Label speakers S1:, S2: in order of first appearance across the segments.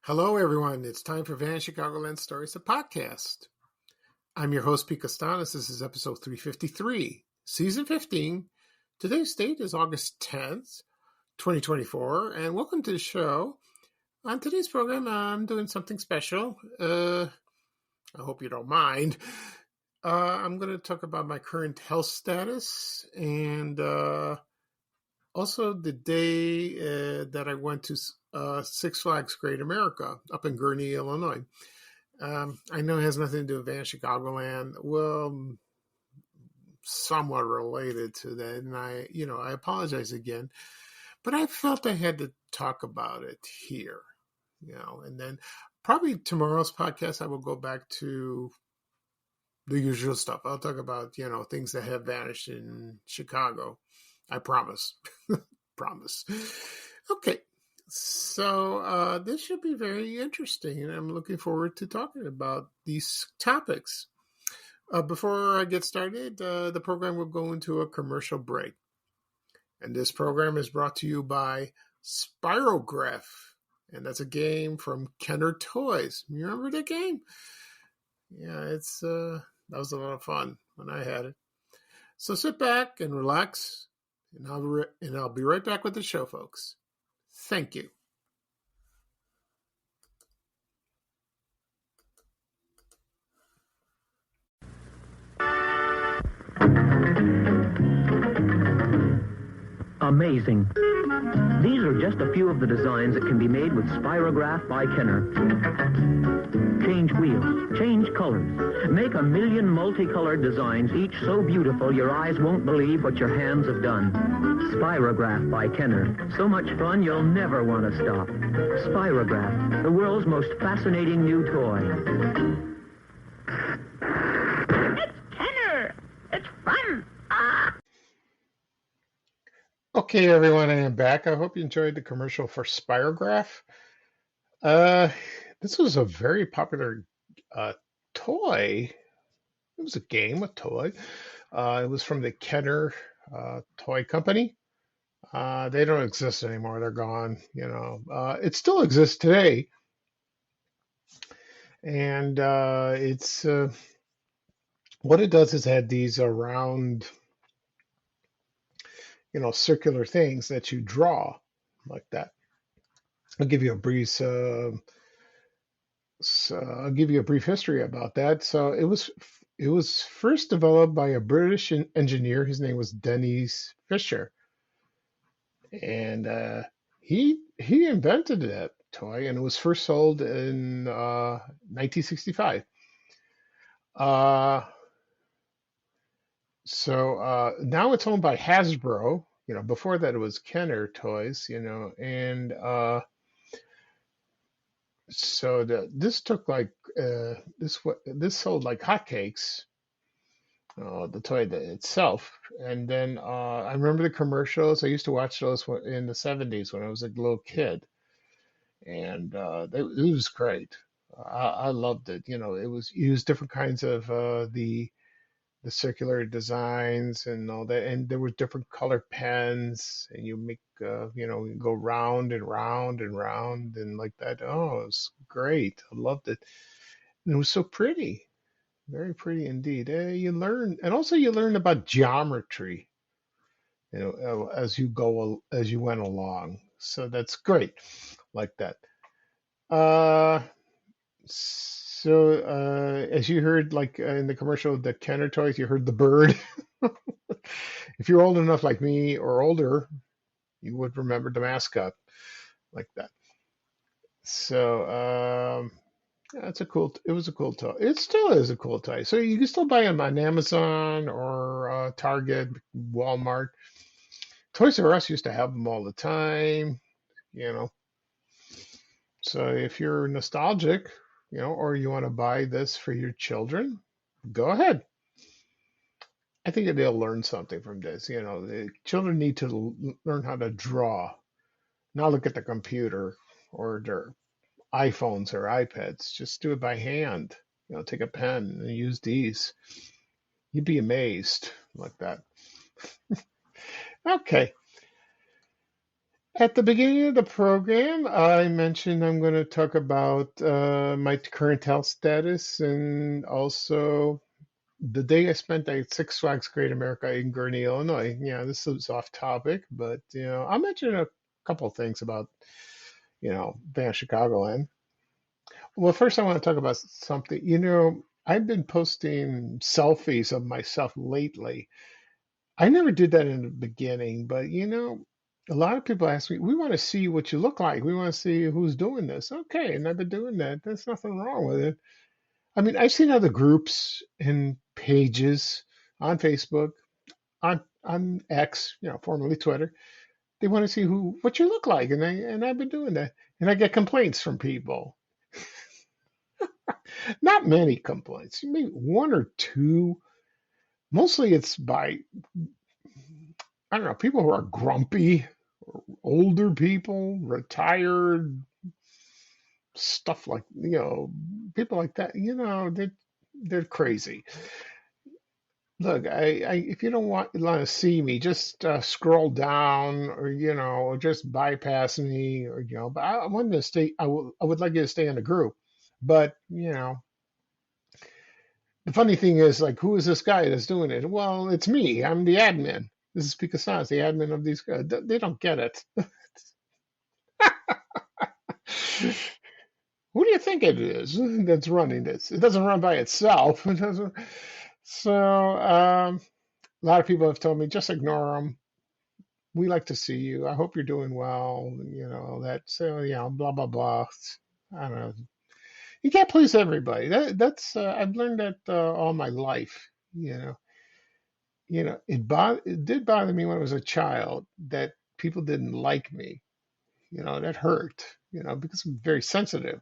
S1: Hello, everyone. It's time for Van Chicagoland Stories, the podcast. I'm your host, Pete Costanis. This is episode 353, season 15. Today's date is August 10th, 2024, and welcome to the show. On today's program, I'm doing something special. I hope you don't mind. I'm going to talk about my current health status and also the day that I went to Six Flags Great America up in Gurnee, Illinois. I know it has nothing to do with Van Chicagoland. Well, somewhat related to that. And I apologize again, but I felt I had to talk about it here, and then probably tomorrow's podcast, I will go back to the usual stuff. I'll talk about, things that have vanished in Chicago. I promise. Promise. Okay. So this should be very interesting, and I'm looking forward to talking about these topics. Before I get started, the program will go into a commercial break. And this program is brought to you by Spyro Graph, and that's a game from Kenner Toys. You remember that game? Yeah, that was a lot of fun when I had it. So sit back and relax, and I'll be right back with the show, folks. Thank you.
S2: Amazing. These are just a few of the designs that can be made with Spyro Graph by Kenner. Change wheels, change colors, make a million multicolored designs, each so beautiful your eyes won't believe what your hands have done. Spyro Graph by Kenner. So much fun you'll never want to stop. Spyro Graph, the world's most fascinating new toy.
S3: It's Kenner! It's fun! Ah!
S1: Okay, everyone, I am back. I hope you enjoyed the commercial for Spyro Graph. This was a very popular toy. It was a game, a toy. It was from the Kenner Toy Company. They don't exist anymore. They're gone. It still exists today. And it's what it does is add these round, circular things that you draw like that. I'll give you a brief history about that. So it was first developed by a British engineer. His name was Dennis Fisher, and he invented that toy, and it was first sold in 1965. So now it's owned by Hasbro. Before that it was Kenner Toys. And so this took like this sold like hotcakes. The toy itself, and then I remember the commercials. I used to watch those in the 70s when I was a little kid, and it was great. I loved it. It was used different kinds of the circular designs and all that, and there were different color pens, and you make you go round and round and round and like that. Oh, it was great. I loved it, and it was so pretty, very pretty indeed. You learn, and also you learn about geometry, as you went along. So that's great, like that. Uh, as you heard, like in the commercial, the Kenner toys, you heard the bird. If you're old enough like me or older, you would remember the mascot like that. So it was a cool toy. It still is a cool toy. So you can still buy them on Amazon or Target, Walmart. Toys R Us used to have them all the time, you know. So if you're nostalgic, or you want to buy this for your children, go ahead. I think that they'll learn something from this. The children need to learn how to draw, not look at the computer or their iPhones or iPads. Just do it by hand. Take a pen and use these. You'd be amazed like that. Okay. At the beginning of the program, I mentioned I'm going to talk about my current health status and also the day I spent at Six Flags Great America in Gurnee, Illinois. Yeah, this is off topic, but I'll mention a couple of things about Van Chicagoland. Well, first I want to talk about something. I've been posting selfies of myself lately. I never did that in the beginning, but a lot of people ask me, we want to see what you look like. We want to see who's doing this. Okay, and I've been doing that. There's nothing wrong with it. I mean, I've seen other groups and pages on Facebook, on X, formerly Twitter. They want to see what you look like, and I've been doing that. And I get complaints from people. Not many complaints, maybe one or two. Mostly it's by, I don't know, people who are grumpy, older people, retired, stuff like, people like that, they're crazy. Look, if you don't want to see me, just scroll down or just bypass me but I wanted to stay, I would like you to stay in the group. But, the funny thing is, like, who is this guy that's doing it? Well, it's me. I'm the admin. This is Picasso, the admin of these guys. They don't get it. Who do you think it is that's running this? It doesn't run by itself. It doesn't. So, a lot of people have told me just ignore them. We like to see you. I hope you're doing well. So blah blah blah. I don't know. You can't please everybody. That's I've learned that all my life. It did bother me when I was a child that people didn't like me. That hurt. Because I'm very sensitive.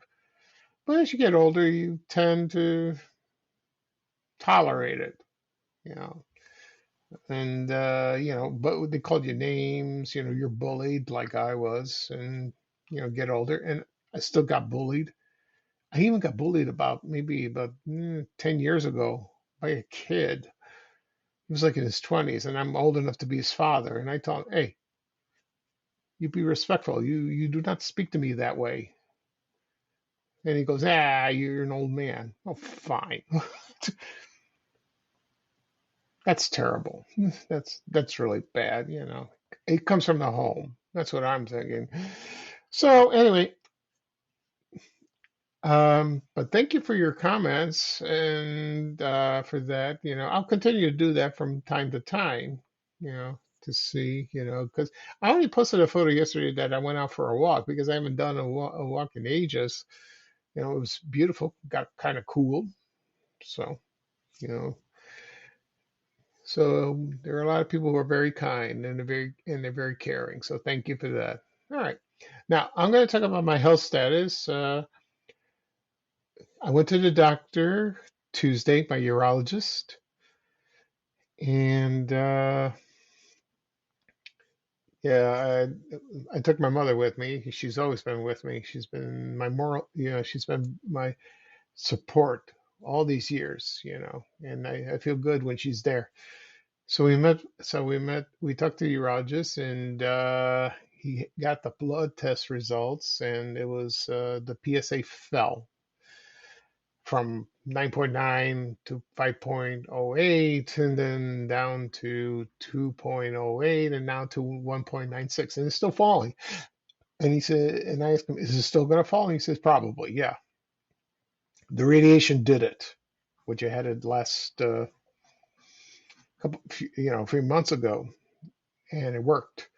S1: But as you get older, you tend to tolerate it. You know, and but they called you names. You're bullied like I was, and get older, and I still got bullied. I even got bullied maybe about 10 years ago by a kid. He was like in his 20s, and I'm old enough to be his father. And I told him, hey, you be respectful. You do not speak to me that way. And he goes, you're an old man. Oh, fine. That's terrible. That's really bad. It comes from the home. That's what I'm thinking. So anyway, but thank you for your comments and for that. I'll continue to do that from time to time. To see, because I only posted a photo yesterday that I went out for a walk because I haven't done a walk in ages. It was beautiful, got kind of cool. So, you know, so there are a lot of people who are very kind and they're very caring. So thank you for that. All right. Now I'm going to talk about my health status. I went to the doctor Tuesday, my urologist, and yeah, I took my mother with me. She's always been with me. She's been my moral, she's been my support all these years, and I feel good when she's there. We talked to the urologist, and he got the blood test results, and it was the PSA fell from 9.9 to 5.08, and then down to 2.08, and now to 1.96, and it's still falling. And he said, and I asked him, is it still going to fall? And he says, probably, yeah. The radiation did it, which I had it last a few months ago, and it worked.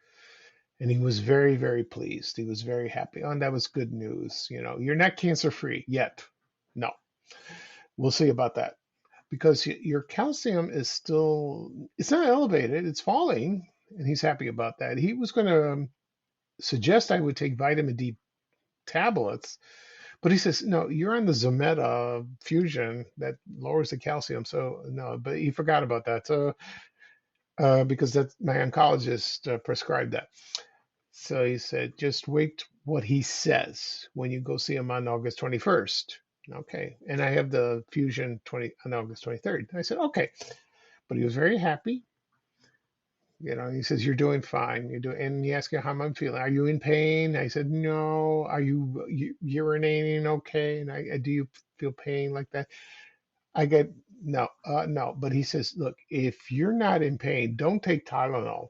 S1: And he was very, very pleased. He was very happy. Oh, and that was good news. You're not cancer free yet. No, we'll see about that because your calcium is still, it's not elevated, it's falling. And he's happy about that. He was going to suggest I would take vitamin D tablets, but he says, no, you're on the Zometa fusion that lowers the calcium. So no, but he forgot about that. So because that my oncologist prescribed that. So he said, just wait what he says when you go see him on August 21st. Okay. And I have the fusion on August 23rd. I said, okay. But he was very happy. He says, you're doing fine. And he asks you how I'm feeling. Are you in pain? I said, no. Are you urinating okay? And do you feel pain like that? I get, no, no. But he says, look, if you're not in pain, don't take Tylenol.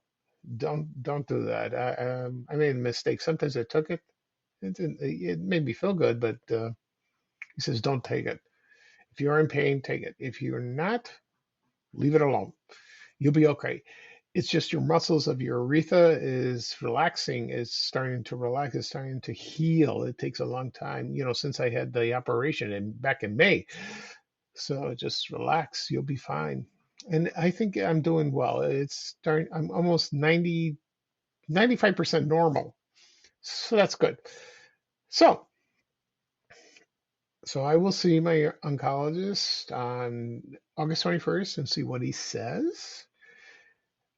S1: Don't do that. I made a mistake. Sometimes I took it. It made me feel good, but he says, don't take it. If you're in pain, take it. If you're not, leave it alone. You'll be okay. It's just your muscles of your urethra is relaxing, is starting to relax, is starting to heal. It takes a long time, since I had the operation back in May. So just relax, you'll be fine. And I think I'm doing well. I'm almost 95% normal. So that's good. So, so I will see my oncologist on August 21st and see what he says.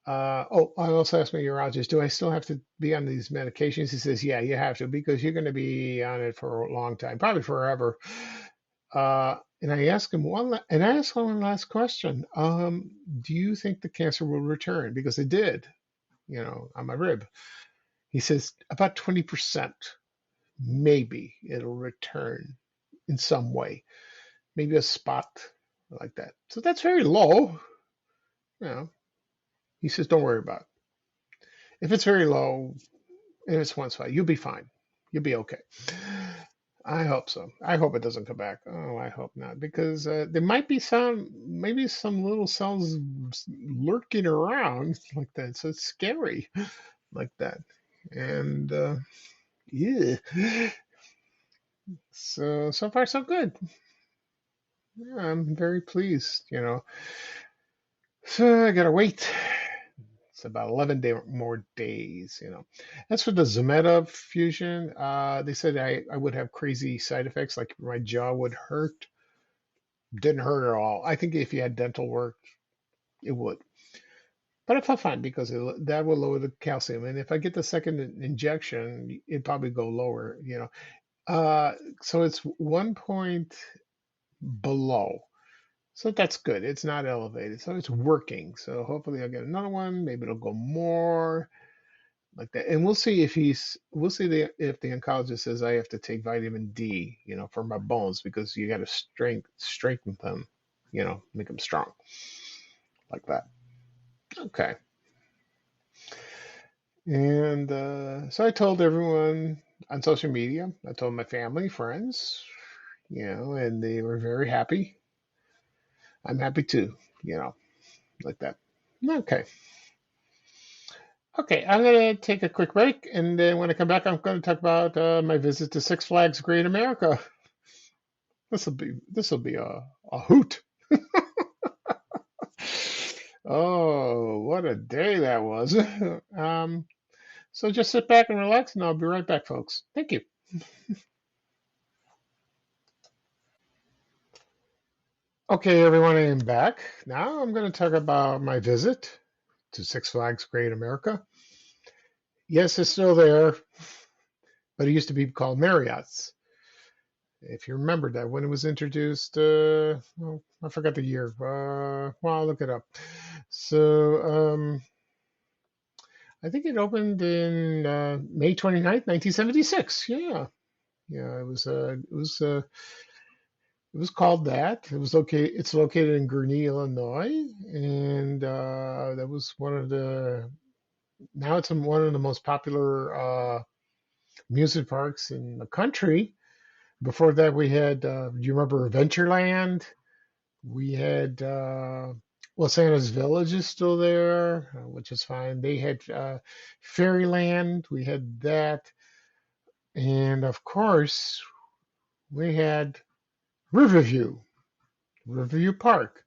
S1: I also asked my urologist, do I still have to be on these medications? He says, yeah, you have to because you're going to be on it for a long time, probably forever. And I asked him one last question. Do you think the cancer will return? Because it did, on my rib. He says about 20%, maybe it'll return in some way, maybe a spot like that. So that's very low. He says, don't worry about it. If it's very low, and it's one spot, you'll be fine. You'll be okay. I hope so. I hope it doesn't come back. Oh, I hope not, because there might be maybe some little cells lurking around like that. So it's scary like that. And yeah. So far so good. Yeah, I'm very pleased. So I gotta wait. It's about 11 more days. As for the Zometa fusion, they said I would have crazy side effects, like my jaw would hurt. Didn't hurt at all. I think if you had dental work, it would. But I felt fine because that will lower the calcium. And if I get the second injection, it'd probably go lower. So it's 1 point below. So that's good. It's not elevated. So it's working. So hopefully I'll get another one. Maybe it'll go more like that. And we'll see if if the oncologist says I have to take vitamin D, for my bones because you got to strengthen them, make them strong like that. Okay. And so I told everyone on social media. I told my family, friends, and they were very happy. I'm happy too, like that. Okay. Okay, I'm going to take a quick break, and then when I come back, I'm going to talk about my visit to Six Flags Great America. This will be a hoot. Oh, what a day that was. So just sit back and relax, and I'll be right back, folks. Thank you. Okay, everyone, I am back. Now I'm going to talk about my visit to Six Flags Great America. Yes, it's still there, but it used to be called Marriott's. If you remember that when it was introduced, I forgot the year. I'll look it up. So I think it opened in May 29th, 1976. Yeah, it was called that. It's located in Gurnee, Illinois, and that was one of the. Now it's one of the most popular amusement parks in the country. Before that, we had, do you remember Adventureland? We had, Santa's Village is still there, which is fine. They had Fairyland. We had that. And of course, we had Riverview Park.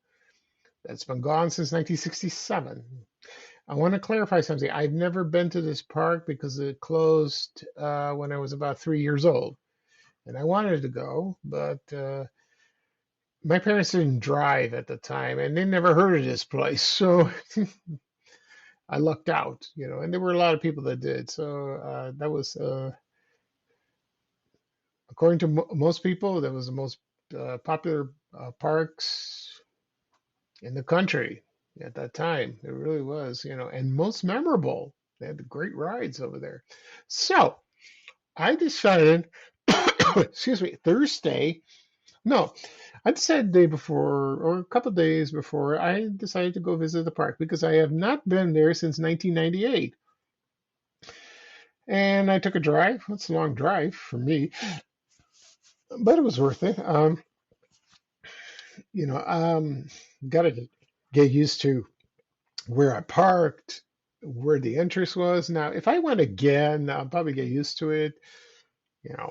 S1: That's been gone since 1967. I want to clarify something. I've never been to this park because it closed when I was about 3 years old. And I wanted to go, but my parents didn't drive at the time, and they never heard of this place, so I lucked out, And there were a lot of people that did, so that was, according to most people, that was the most popular parks in the country. at that time. It really was, and most memorable. They had the great rides over there. So I decided, excuse me, Thursday. No, I decided the day before or a couple of days before I decided to go visit the park because I have not been there since 1998. And I took a drive. It's a long drive for me, but it was worth it. You know, um, got to get used to where I parked, where the entrance was. Now, if I went again, I'll probably get used to it. You know,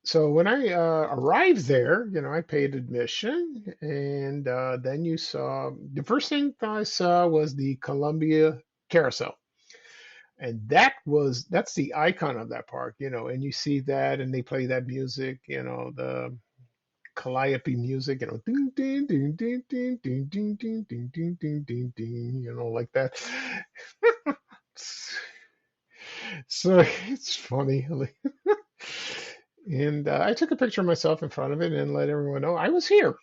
S1: so when I arrived there, I paid admission, and then you saw the first thing I saw was the Columbia Carousel, and that's the icon of that park, and you see that, and they play that music, the calliope music, ding, ding, ding, ding, ding, ding, ding, ding, ding, ding, ding, ding, ding, like that. So it's funny. And I took a picture of myself in front of it and let everyone know I was here.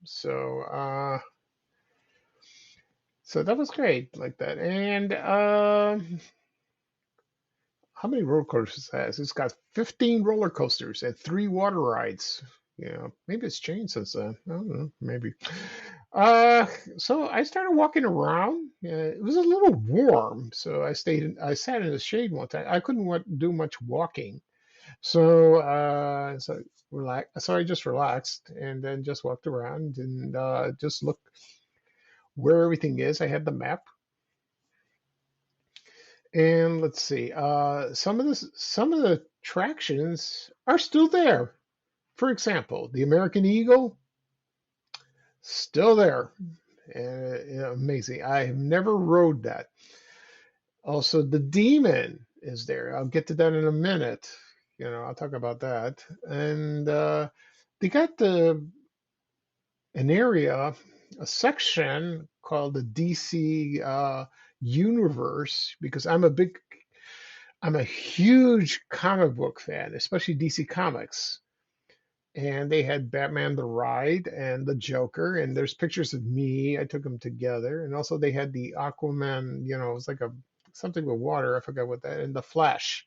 S1: So, so that was great, like that. And how many roller coasters it has? It's got 15 roller coasters and 3 water rides. Maybe it's changed since then. I don't know, maybe. Uh, so I started walking around. It was a little warm, so I sat in the shade one time. I couldn't do much walking. So I just relaxed and then just walked around and just looked where everything is. I had the map, and let's see. Some of the attractions are still there. For example, the American Eagle, still there. Amazing. I have never rode that. Also, the Demon is there. I'll get to that in a minute. I'll talk about that. And they got an area, a section called the DC universe because I'm a huge comic book fan, especially DC Comics. And they had Batman the Ride and the Joker, and there's pictures of me. I took them together, and also they had the Aquaman. It was like a something with water. I forgot what that, and the Flash.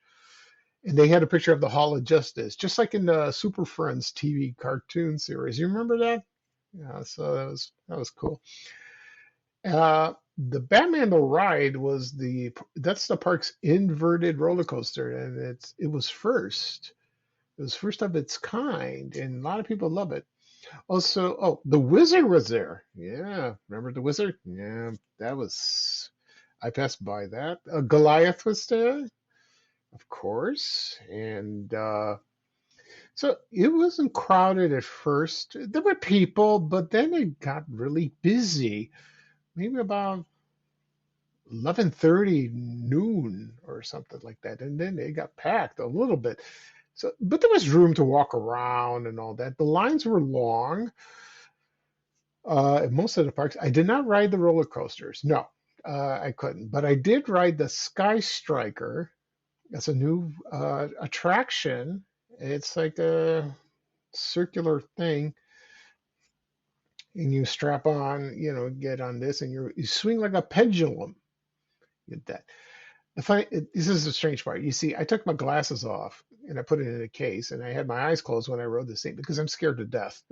S1: And they had a picture of the Hall of Justice, just like in the Super Friends TV cartoon series. You remember that? Yeah, so that was cool. The Batman the Ride that's the park's inverted roller coaster, and it was first. It was first of its kind, and a lot of people love it. Also, the Wizard was there. Yeah, remember the Wizard? Yeah, I passed by that. Goliath was there, of course, and so it wasn't crowded at first. There were people, but then it got really busy. Maybe about 11:30 noon or something like that, and then it got packed a little bit. So, but there was room to walk around and all that. The lines were long at most of the parks. I did not ride the roller coasters. No, I couldn't. But I did ride the Sky Striker. That's a new attraction. It's like a circular thing, and you strap on, get on this, and you swing like a pendulum. Get that. This is the strange part. You see, I took my glasses off and I put it in a case, and I had my eyes closed when I rode this thing because I'm scared to death.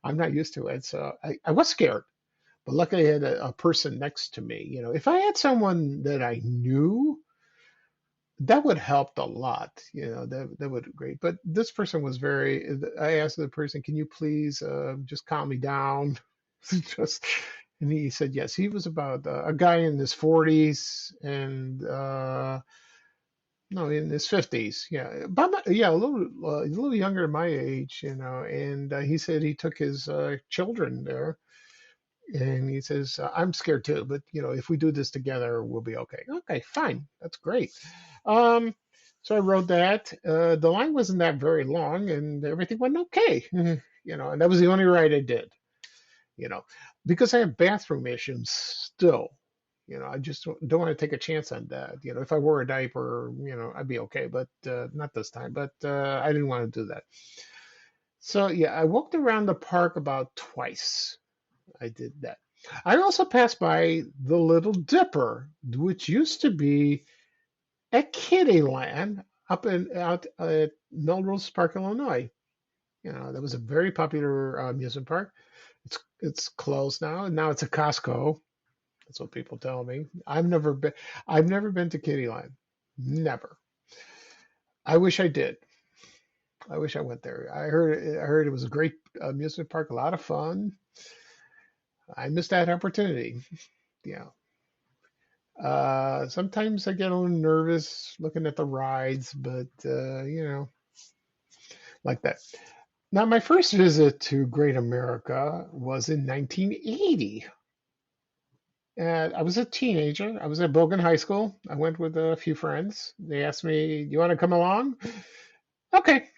S1: I'm not used to it, so I was scared. But luckily, I had a person next to me. If I had someone that I knew, that would help a lot. That would be great. But this person was very. I asked the person, "Can you please just calm me down?" just And he said yes. He was about a guy in his 40s and no, in his 50s. Yeah, a little younger than my age, And he said he took his children there, and he says I'm scared too, but if we do this together, we'll be okay. Okay, fine, that's great. Um, so I rode that. The line wasn't that very long, and everything went okay. And that was the only ride I did you know, because I have bathroom issues still. I just don't want to take a chance on that. If I wore a diaper, I'd be okay, but not this time. But I didn't want to do that. So yeah, I walked around the park about twice. I did that. I also passed by the Little Dipper, which used to be at Kittyland out at Melrose Park, Illinois. That was a very popular amusement park. It's closed now, and now it's a Costco. That's what people tell me. I've never been to Kittyland. Never. I wish I did. I wish I went there. I heard it was a great amusement park, a lot of fun. I missed that opportunity. Yeah. Sometimes I get a little nervous looking at the rides, but like that. Now, my first visit to Great America was in 1980. And I was a teenager. I was at Bogan High School. I went with a few friends. They asked me, "You want to come along?" Okay.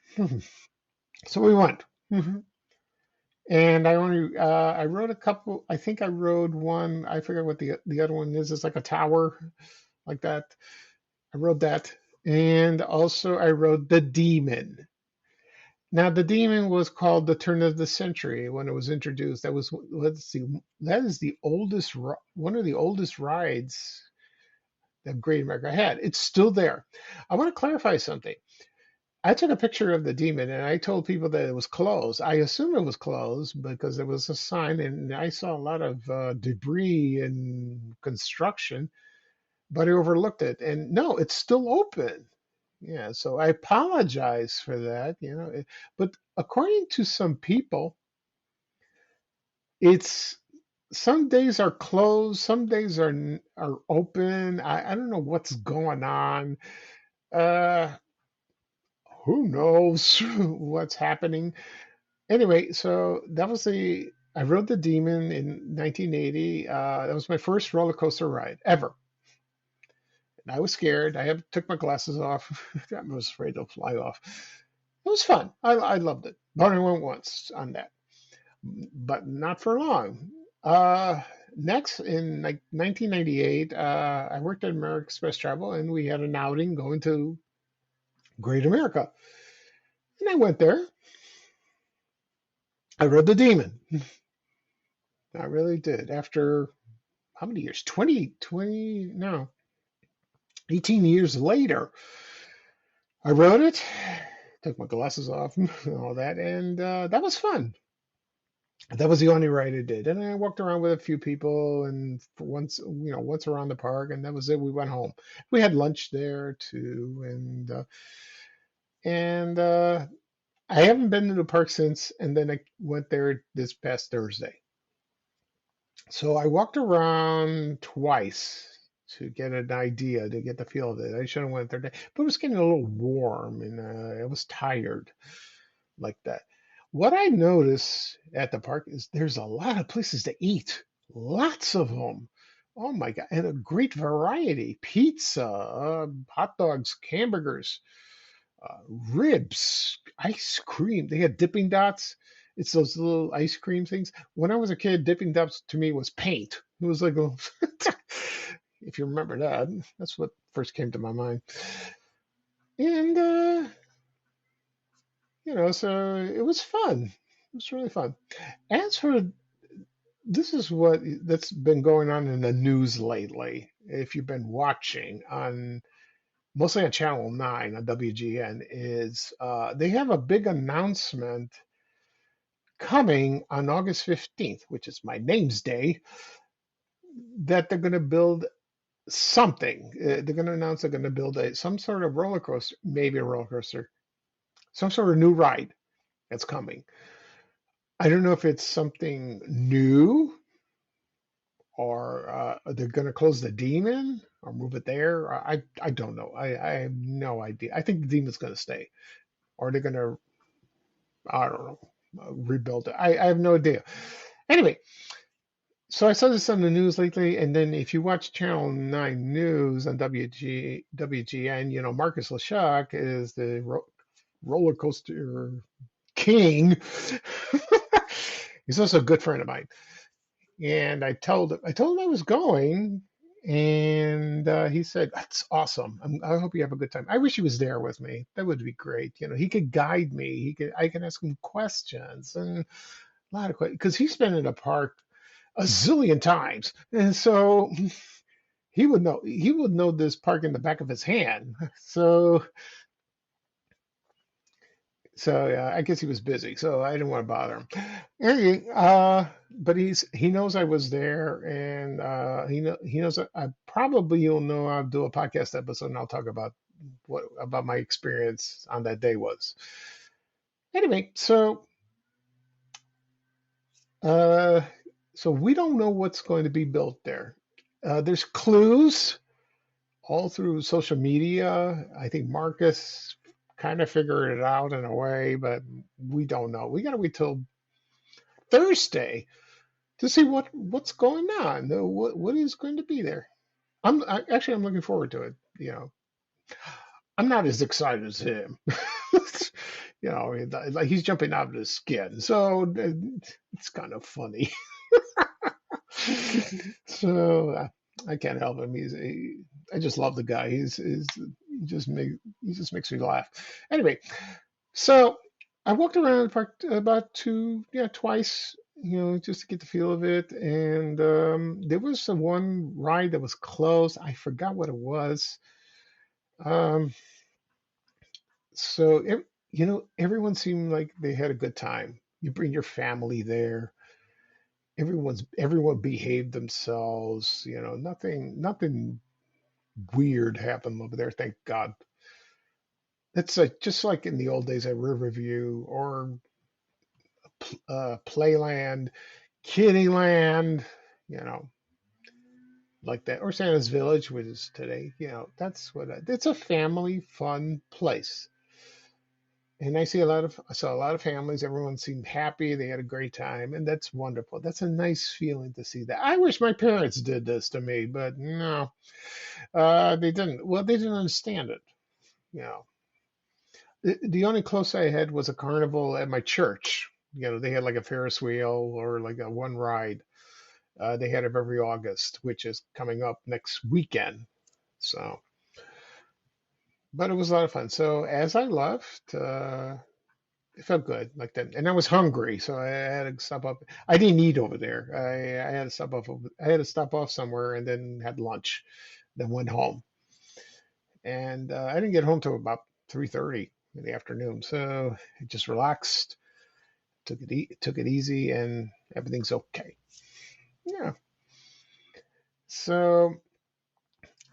S1: So we went. And I rode a couple. I think I rode one. I forget what the other one is. It's like a tower, like that. I rode that, and also I rode the Demon. Now the Demon was called the Turn of the Century when it was introduced. That is the oldest one of the oldest rides that Great America had. It's still there. I want to clarify something. I took a picture of the Demon and I told people that it was closed. I assume it was closed because there was a sign and I saw a lot of debris and construction, but I overlooked it. And no, it's still open. Yeah, so I apologize for that, but according to some people, it's some days are closed, some days are open. I don't know what's going on. Uh, who knows what's happening? Anyway, so I rode the Demon in 1980. That was my first roller coaster ride ever. And I was scared. Took my glasses off. I was afraid they'll fly off. It was fun. I loved it. But I went once on that, but not for long. Next, in like 1998, I worked at American Express Travel, and we had an outing going to Great America. And I went there. I rode the Demon. I really did. After how many years? 20, no, 18 years later, I rode it, took my glasses off and all that, and that was fun. That was the only ride I did. And I walked around with a few people and for once around the park, and that was it. We went home. We had lunch there too, and I haven't been to the park since, and then I went there this past Thursday. So I walked around twice to get an idea, to get the feel of it. I should have went there, but it was getting a little warm, and I was tired like that. What I notice at the park is there's a lot of places to eat, lots of them. Oh my God, and a great variety: pizza, hot dogs, hamburgers, ribs, ice cream. They had dipping dots. It's those little ice cream things. When I was a kid, dipping dots to me was paint. It was like, if you remember that, that's what first came to my mind. And, so it was fun. It was really fun. As for this is that's been going on in the news lately. If you've been watching mostly on Channel 9 on WGN, is they have a big announcement coming on August 15th, which is my name's day, that they're going to build something. They're going to announce they're going to build some sort of roller coaster, maybe a roller coaster, some sort of new ride that's coming. I don't know if it's something new or they're going to close the Demon or move it there. I don't know. I have no idea. I think the Demon's going to stay, or they're going to, I don't know, rebuild it. I have no idea. Anyway, so I saw this on the news lately, and then if you watch Channel 9 News on WGN, Marcus Leshock is the roller coaster king. He's also a good friend of mine. And I told him I was going, and he said, "That's awesome. I hope you have a good time." I wish he was there with me. That would be great. He could guide me. I can ask him questions and a lot of questions because he's been in a park. a zillion times. And so he would know this park in the back of his hand. So yeah, I guess he was busy, so I didn't want to bother him. Anyway, but he knows I was there, and he knows I probably you'll know I'll do a podcast episode, and I'll talk about what about my experience on that day was. Anyway, uh, so we don't know what's going to be built there. There's clues all through social media. I think Marcus kind of figured it out in a way, but we don't know. We got to wait till Thursday to see what's going on. What is going to be there. I'm looking forward to it. I'm not as excited as him. Like he's jumping out of his skin, so it's kind of funny. So I can't help him. I just love the guy. He just makes me laugh. Anyway, so I walked around the park about twice, just to get the feel of it. And there was one ride that was closed. I forgot what it was. Um, so everyone seemed like they had a good time. You bring your family there. Everyone behaved themselves. Nothing weird happened over there. Thank God. That's just like in the old days at Riverview or Playland, Kittyland, you know, like that, or Santa's Village, which is today. That's it's a family fun place. And I saw a lot of families. Everyone seemed happy. They had a great time, and that's wonderful. That's a nice feeling to see that. I wish my parents did this to me, but no, they didn't. Well, they didn't understand it. You know, the only close I had was a carnival at my church. They had like a Ferris wheel or like a one ride. They had it every August, which is coming up next weekend. So, but it was a lot of fun. So as I left, it felt good like that, and I was hungry, so I had to stop up. I didn't eat over there. I had to stop off. I had to stop off somewhere and then had lunch, then went home. And I didn't get home till about 3:30 in the afternoon. So I just relaxed, took it easy, and everything's okay. Yeah. So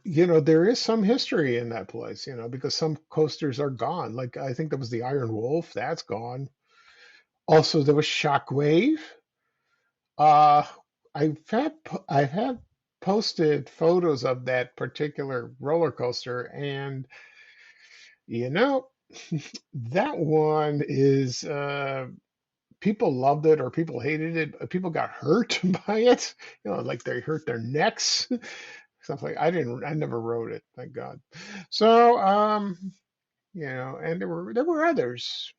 S1: there is some history in that place, because some coasters are gone. Like I think there was the Iron Wolf, that's gone. Also, there was Shockwave. Uh, I've had posted photos of that particular roller coaster, and you know, that one is people loved it or people hated it. People got hurt by it. Like they hurt their necks. Stuff like I never rode it, thank God. So and there were others.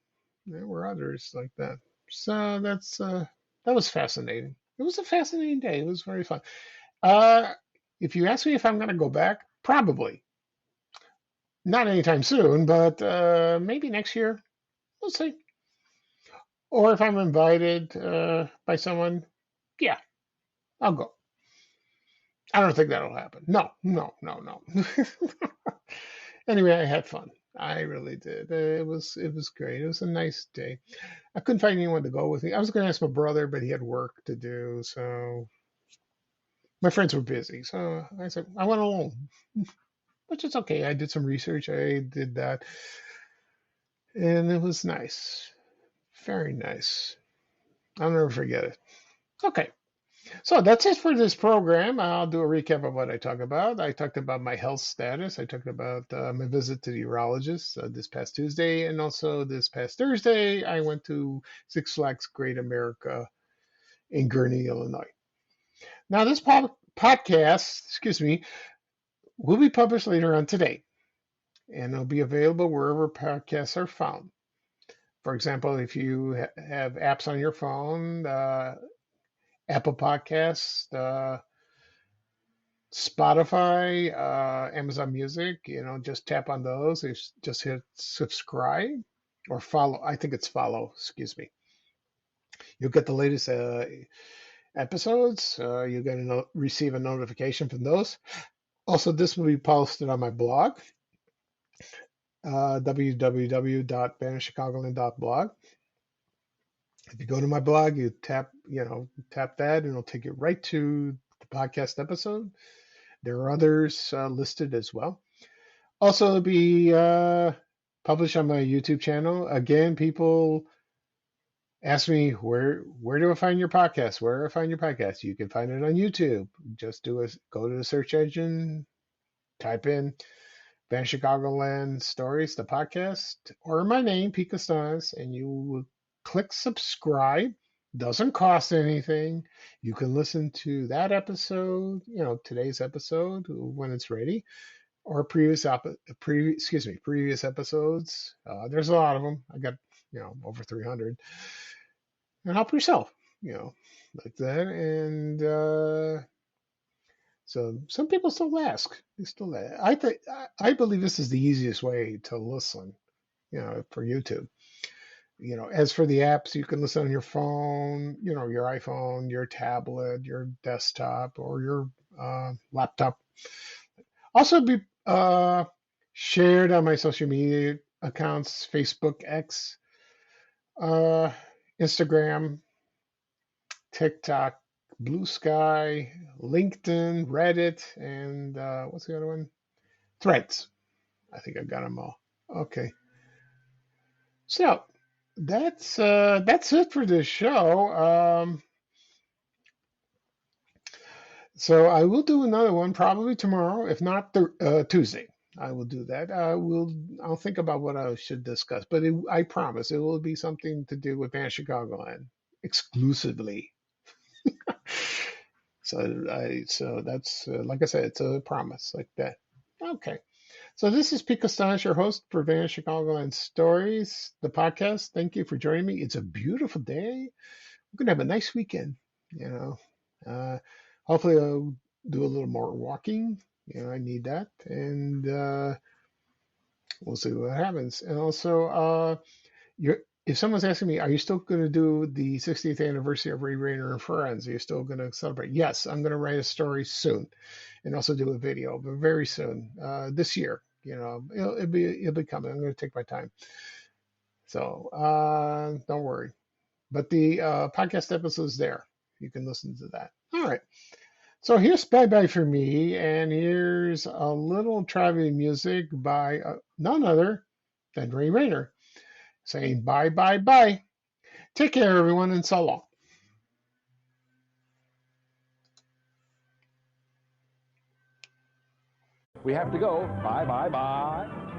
S1: There were others like that. So that was fascinating. It was a fascinating day. It was very fun. Uh, if you ask me if I'm going to go back, probably not anytime soon, but maybe next year. We'll see. Or if I'm invited by someone, yeah, I'll go. I don't think that'll happen. No, no, no, no. Anyway, I had fun. I really did. It was great. It was a nice day. I couldn't find anyone to go with me. I was going to ask my brother, but he had work to do, so my friends were busy. So I said I went alone, which is okay. I did some research. I did that, and it was nice. Very nice. I'll never forget it. Okay. So that's it for this program. I'll do a recap of what I talked about. I talked about my health status. I talked about my visit to the urologist this past Tuesday. And also this past Thursday, I went to Six Flags Great America in Gurnee, Illinois. Now, this podcast, excuse me, will be published later on today. And it'll be available wherever podcasts are found. For example, if you have apps on your phone, Apple Podcasts, Spotify, Amazon Music, just tap on those. Just hit subscribe or follow. I think it's follow, excuse me. You'll get the latest episodes. You're going to receive a notification from those. Also, this will be posted on my blog, www.bannerchicagoland.blog. If you go to my blog, you tap that, and it'll take you right to the podcast episode. There are others listed as well. Also, it'll be published on my YouTube channel. Again, people ask me where do I find your podcast? Where do I find your podcast? You can find it on YouTube. Just go to the search engine, type in Van Chicagoland Stories, the podcast, or my name, Pete Costanas, and you will click subscribe. Doesn't cost anything. You can listen to that episode, today's episode when it's ready, or previous episodes. There's a lot of them. I got over 300. And help yourself, like that. And so some people still ask. I believe this is the easiest way to listen, for YouTube. As for the apps, you can listen on your phone, your iPhone, your tablet, your desktop, or your laptop. Also be shared on my social media accounts, Facebook, X, Instagram, TikTok, Blue Sky, LinkedIn, Reddit, and what's the other one? Threads. I think I got them all. Okay. So that's it for this show. So I will do another one probably tomorrow, if not Tuesday. I will do that. I'll think about what I should discuss, but I promise it will be something to do with Van Chicagoland exclusively. So that's like I said, it's a promise like that. Okay. So this is Pete Costanas, your host for Van Chicagoland Stories, the podcast. Thank you for joining me. It's a beautiful day. We're gonna have a nice weekend. Hopefully I'll do a little more walking. I need that, and we'll see what happens. And also, if someone's asking me, are you still going to do the 60th anniversary of Ray Rayner and Friends? Are you still going to celebrate? Yes, I'm going to write a story soon, and also do a video, but very soon, this year. It'll be coming. I'm going to take my time, so don't worry. But the podcast episode's there. You can listen to that. All right. So here's Bye Bye for Me, and here's a little traveling music by none other than Ray Rayner, saying bye, bye, bye. Take care, everyone, and so long.
S4: We have to go. Bye, bye, bye.